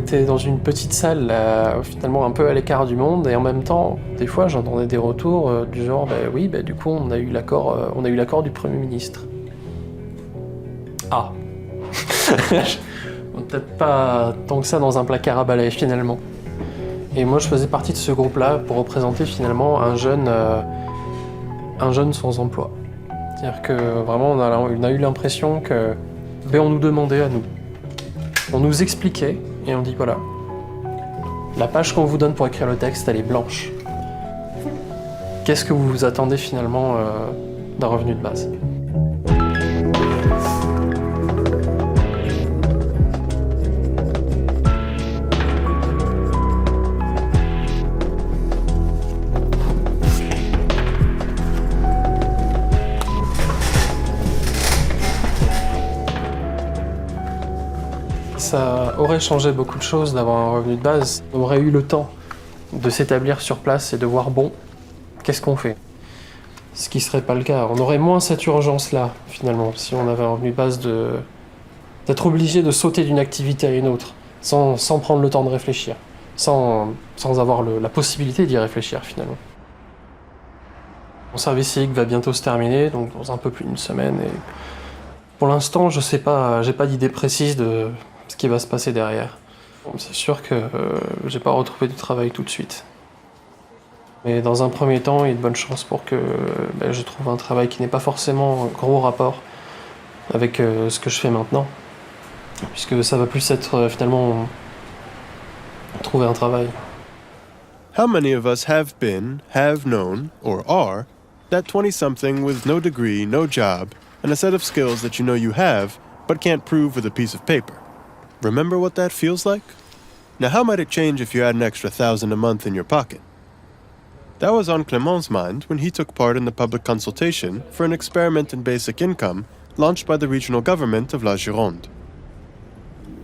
était dans une petite salle, finalement un peu à l'écart du monde, et en même temps, des fois, j'entendais des retours du genre oui, du coup, on a eu l'accord du Premier ministre. Ah. Peut-être pas tant que ça dans un placard à balai, finalement. Et moi, je faisais partie de ce groupe-là pour représenter finalement un jeune sans emploi. C'est-à-dire que vraiment, on a eu l'impression que on nous demandait à nous. On nous expliquait et on dit voilà, la page qu'on vous donne pour écrire le texte, elle est blanche. Qu'est-ce que vous vous attendez finalement d'un revenu de base ? Ça aurait changé beaucoup de choses d'avoir un revenu de base. On aurait eu le temps de s'établir sur place et de voir, qu'est-ce qu'on fait ? Ce qui serait pas le cas. On aurait moins cette urgence-là, finalement, si on avait un revenu de base d'être obligé de sauter d'une activité à une autre, sans prendre le temps de réfléchir, sans avoir la possibilité d'y réfléchir, finalement. Mon service civique va bientôt se terminer, donc dans un peu plus d'une semaine, et pour l'instant, je sais pas, j'ai pas d'idée précise de ce qui va se passer derrière. C'est sûr que j'ai pas retrouvé du travail tout de suite. Mais dans un premier temps, il y a de bonnes chances pour que je trouve un travail qui n'ait pas forcément un gros rapport avec ce que je fais maintenant. Puisque ça va plus être finalement trouver un travail. How many of us have been, have known, or are that 20-something with no degree, no job, and a set of skills that you know you have, but can't prove with a piece of paper? Remember what that feels like? Now how might it change if you had an extra $1,000 a month in your pocket? That was on Clément's mind when he took part in the public consultation for an experiment in basic income launched by the regional government of La Gironde.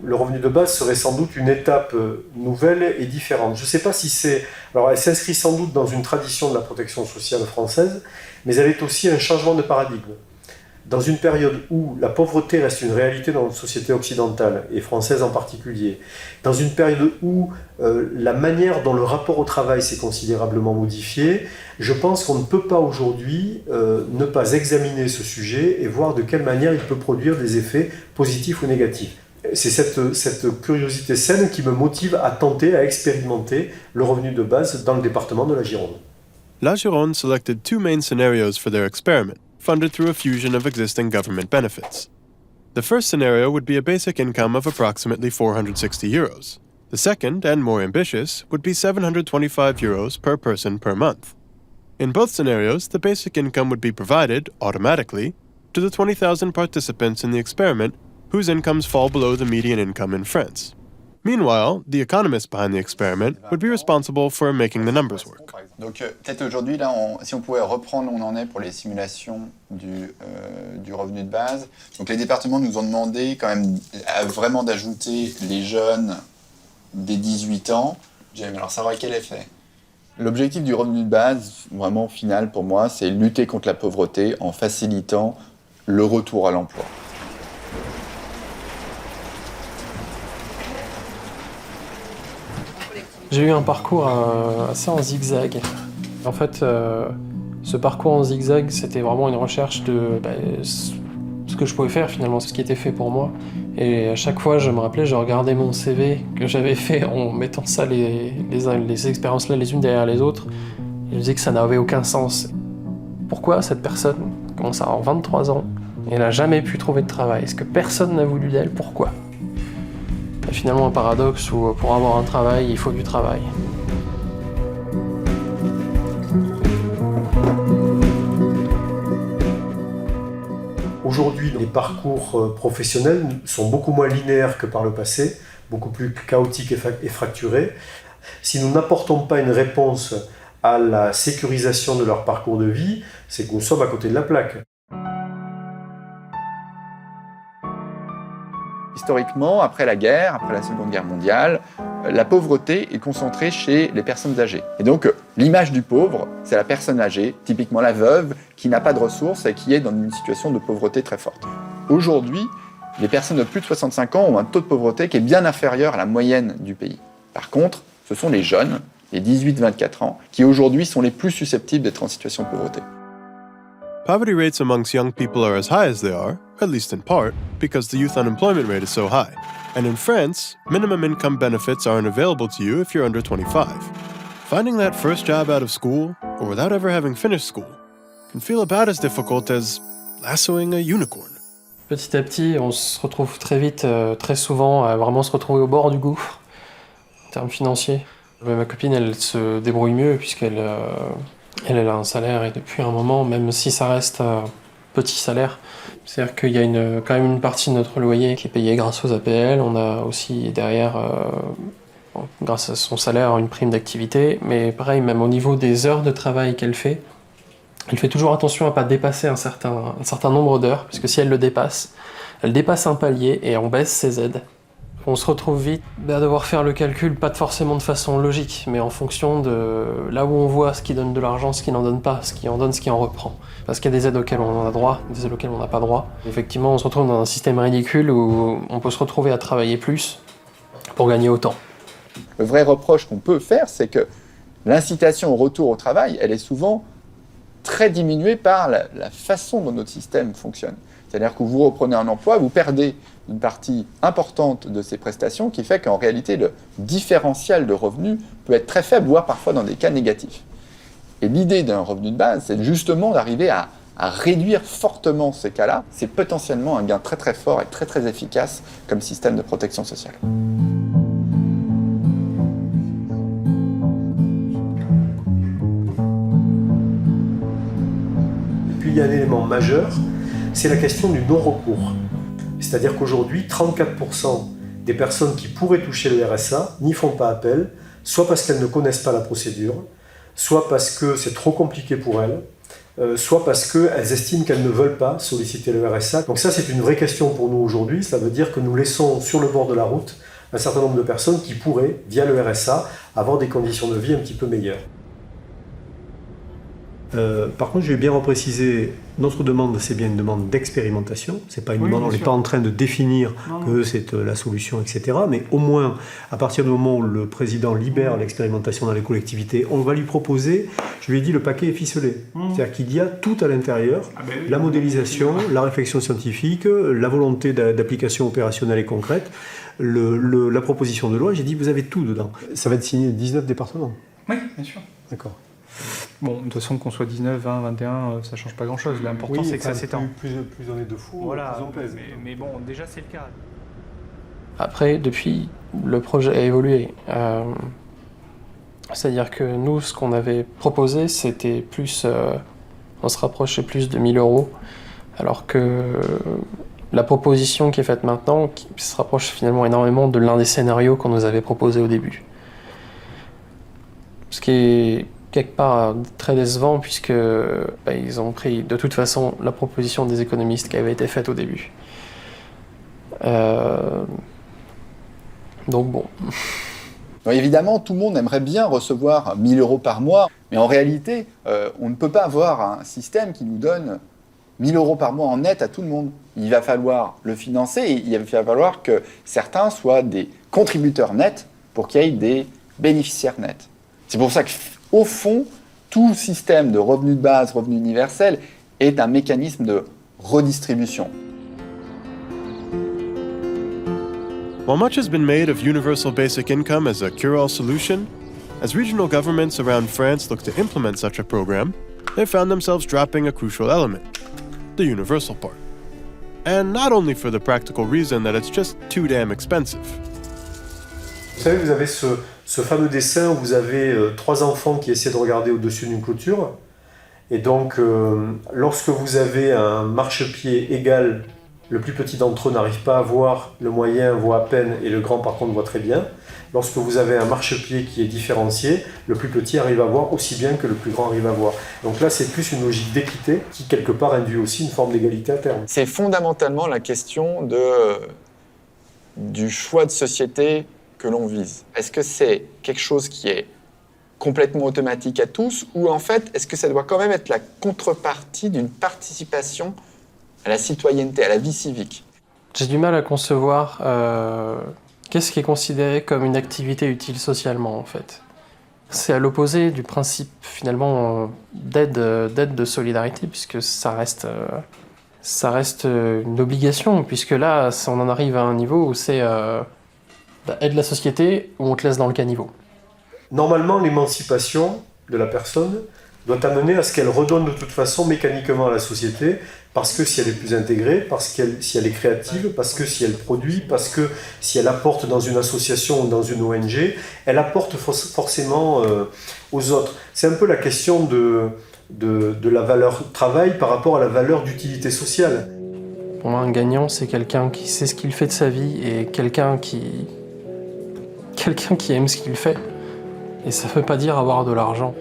Le revenu de base serait sans doute une étape nouvelle et différente. Je ne sais pas si c'est... Alors, elle s'inscrit sans doute dans une tradition de la protection sociale française, mais elle est aussi un changement de paradigme. Dans une période où la pauvreté reste une réalité dans notre société occidentale, et française en particulier, dans une période où la manière dont le rapport au travail s'est considérablement modifié, je pense qu'on ne peut pas aujourd'hui ne pas examiner ce sujet et voir de quelle manière il peut produire des effets positifs ou négatifs. C'est cette curiosité saine qui me motive à tenter, à expérimenter le revenu de base dans le département de la Gironde. La Gironde selected two main scenarios for their experiment, funded through a fusion of existing government benefits. The first scenario would be a basic income of approximately 460 euros. The second, and more ambitious, would be 725 euros per person per month. In both scenarios, the basic income would be provided, automatically, to the 20,000 participants in the experiment whose incomes fall below the median income in France. Meanwhile, the economists behind the experiment would be responsible for making the numbers work. Donc peut-être aujourd'hui, là, si on pouvait reprendre où on en est pour les simulations du revenu de base. Donc les départements nous ont demandé quand même vraiment d'ajouter les jeunes des 18 ans. J'aime alors savoir quel effet. L'objectif du revenu de base, vraiment final pour moi, c'est lutter contre la pauvreté en facilitant le retour à l'emploi. J'ai eu un parcours assez en zigzag. En fait, ce parcours en zigzag, c'était vraiment une recherche de ce que je pouvais faire finalement, ce qui était fait pour moi. Et à chaque fois, je me rappelais, je regardais mon CV que j'avais fait en mettant ça, les expériences-là les unes derrière les autres. Et je me disais que ça n'avait aucun sens. Pourquoi cette personne commence à avoir 23 ans et elle n'a jamais pu trouver de travail? Est-ce que personne n'a voulu d'elle? Pourquoi? Et finalement un paradoxe où pour avoir un travail, il faut du travail. Aujourd'hui, les parcours professionnels sont beaucoup moins linéaires que par le passé, beaucoup plus chaotiques et fracturés. Si nous n'apportons pas une réponse à la sécurisation de leur parcours de vie, c'est que nous sommes à côté de la plaque. Historiquement, après la guerre, après la Seconde Guerre mondiale, la pauvreté est concentrée chez les personnes âgées. Et donc, l'image du pauvre, c'est la personne âgée, typiquement la veuve, qui n'a pas de ressources et qui est dans une situation de pauvreté très forte. Aujourd'hui, Les personnes de plus de 65 ans ont un taux de pauvreté qui est bien inférieur à la moyenne du pays. Par contre, ce sont les jeunes, les 18-24 ans, qui aujourd'hui sont les plus susceptibles d'être en situation de pauvreté. Poverty rates amongst young people are as high as they are, at least in part, because the youth unemployment rate is so high. And in France, minimum income benefits aren't available to you if you're under 25. Finding that first job out of school, or without ever having finished school, can feel about as difficult as lassoing a unicorn. Petit à petit, on se retrouve très vite, très souvent, à vraiment se retrouver au bord du gouffre, en termes financiers. Mais ma copine, elle se débrouille mieux, puisqu'elle elle a un salaire, et depuis un moment, même si ça reste petit salaire, c'est-à-dire qu'il y a quand même une partie de notre loyer qui est payée grâce aux APL. On a aussi derrière, grâce à son salaire, une prime d'activité. Mais pareil, même au niveau des heures de travail qu'elle fait, elle fait toujours attention à ne pas dépasser un certain nombre d'heures, parce que si elle le dépasse, elle dépasse un palier et on baisse ses aides. On se retrouve vite à devoir faire le calcul, pas forcément de façon logique, mais en fonction de là où on voit ce qui donne de l'argent, ce qui n'en donne pas, ce qui en donne, ce qui en reprend. Parce qu'il y a des aides auxquelles on a droit, des aides auxquelles on n'a pas droit. Effectivement, on se retrouve dans un système ridicule où on peut se retrouver à travailler plus pour gagner autant. Le vrai reproche qu'on peut faire, c'est que l'incitation au retour au travail, elle est souvent très diminuée par la façon dont notre système fonctionne. C'est-à-dire que vous reprenez un emploi, vous perdez une partie importante de ces prestations qui fait qu'en réalité, le différentiel de revenus peut être très faible, voire parfois dans des cas négatifs. Et l'idée d'un revenu de base, c'est justement d'arriver à réduire fortement ces cas-là. C'est potentiellement un gain très très fort et très très efficace comme système de protection sociale. Et puis il y a un élément majeur, c'est la question du non-recours. C'est-à-dire qu'aujourd'hui, 34% des personnes qui pourraient toucher le RSA n'y font pas appel, soit parce qu'elles ne connaissent pas la procédure, soit parce que c'est trop compliqué pour elles, soit parce qu'elles estiment qu'elles ne veulent pas solliciter le RSA. Donc ça, c'est une vraie question pour nous aujourd'hui. Ça veut dire que nous laissons sur le bord de la route un certain nombre de personnes qui pourraient, via le RSA, avoir des conditions de vie un petit peu meilleures. Par contre, je vais bien repréciser, notre demande, c'est bien une demande d'expérimentation. C'est pas une demande, on n'est pas en train de définir que c'est la solution, etc. Mais au moins, à partir du moment où le président libère l'expérimentation dans les collectivités, on va lui proposer, je lui ai dit, le paquet est ficelé. C'est-à-dire qu'il y a tout à l'intérieur, la modélisation, la réflexion scientifique, la volonté d'application opérationnelle et concrète, la proposition de loi. J'ai dit, vous avez tout dedans. Ça va être signé 19 départements. Oui, bien sûr. D'accord. Bon, de toute façon, qu'on soit 19, 20, 21, ça change pas grand-chose. L'important, c'est que ça s'étend. Plus on est de fous, voilà, plus on pèse. mais bon, déjà, c'est le cas. Après, depuis, le projet a évolué. C'est-à-dire que nous, ce qu'on avait proposé, c'était plus... on se rapprochait plus de 1 000 €, alors que la proposition qui est faite maintenant qui se rapproche finalement énormément de l'un des scénarios qu'on nous avait proposé au début. Ce qui est quelque part très décevant, puisque ils ont pris de toute façon la proposition des économistes qui avait été faite au début. Donc bon. Alors évidemment, tout le monde aimerait bien recevoir 1 000 € par mois, mais en réalité, on ne peut pas avoir un système qui nous donne 1 000 € par mois en net à tout le monde. Il va falloir le financer et il va falloir que certains soient des contributeurs nets pour qu'il y ait des bénéficiaires nets. C'est pour ça qu'au fond, tout système de revenu de base, revenu universel, est un mécanisme de redistribution. While much has been made of universal basic income as a cure-all solution, as regional governments around France look to implement such a program, they found themselves dropping a crucial element, the universal part. And not only for the practical reason that it's just too damn expensive. Vous savez, vous avez ce fameux dessin où vous avez 3 enfants qui essaient de regarder au-dessus d'une clôture. Et donc, lorsque vous avez un marchepied égal, le plus petit d'entre eux n'arrive pas à voir, le moyen voit à peine et le grand par contre voit très bien. Lorsque vous avez un marchepied qui est différencié, le plus petit arrive à voir aussi bien que le plus grand arrive à voir. Donc là, c'est plus une logique d'équité qui, quelque part, induit aussi une forme d'égalité à terme. C'est fondamentalement la question du choix de société que l'on vise. Est-ce que c'est quelque chose qui est complètement automatique à tous, ou en fait, est-ce que ça doit quand même être la contrepartie d'une participation à la citoyenneté, à la vie civique ? J'ai du mal à concevoir qu'est-ce qui est considéré comme une activité utile socialement, en fait. C'est à l'opposé du principe, finalement, d'aide de solidarité, puisque ça reste une obligation, puisque là, on en arrive à un niveau où c'est aide la société ou on te laisse dans le caniveau. Normalement, l'émancipation de la personne doit amener à ce qu'elle redonne de toute façon mécaniquement à la société, parce que si elle est plus intégrée, si elle est créative, parce que si elle produit, parce que si elle apporte dans une association ou dans une ONG, elle apporte forcément aux autres. C'est un peu la question de la valeur travail par rapport à la valeur d'utilité sociale. Pour moi, un gagnant, c'est quelqu'un qui sait ce qu'il fait de sa vie et quelqu'un qui aime ce qu'il fait. Et ça ne veut pas dire avoir de l'argent.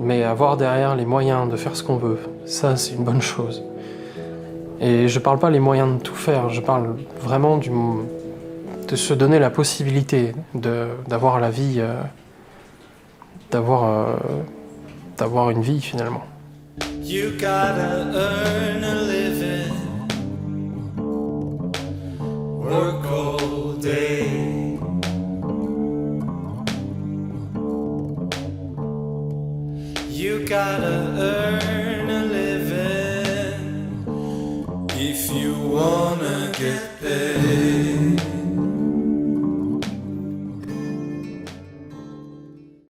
Mais avoir derrière les moyens de faire ce qu'on veut, ça c'est une bonne chose. Et je parle pas les moyens de tout faire, je parle vraiment de se donner la possibilité d'avoir la vie, d'avoir une vie finalement. You gotta earn a living, work all day. You gotta earn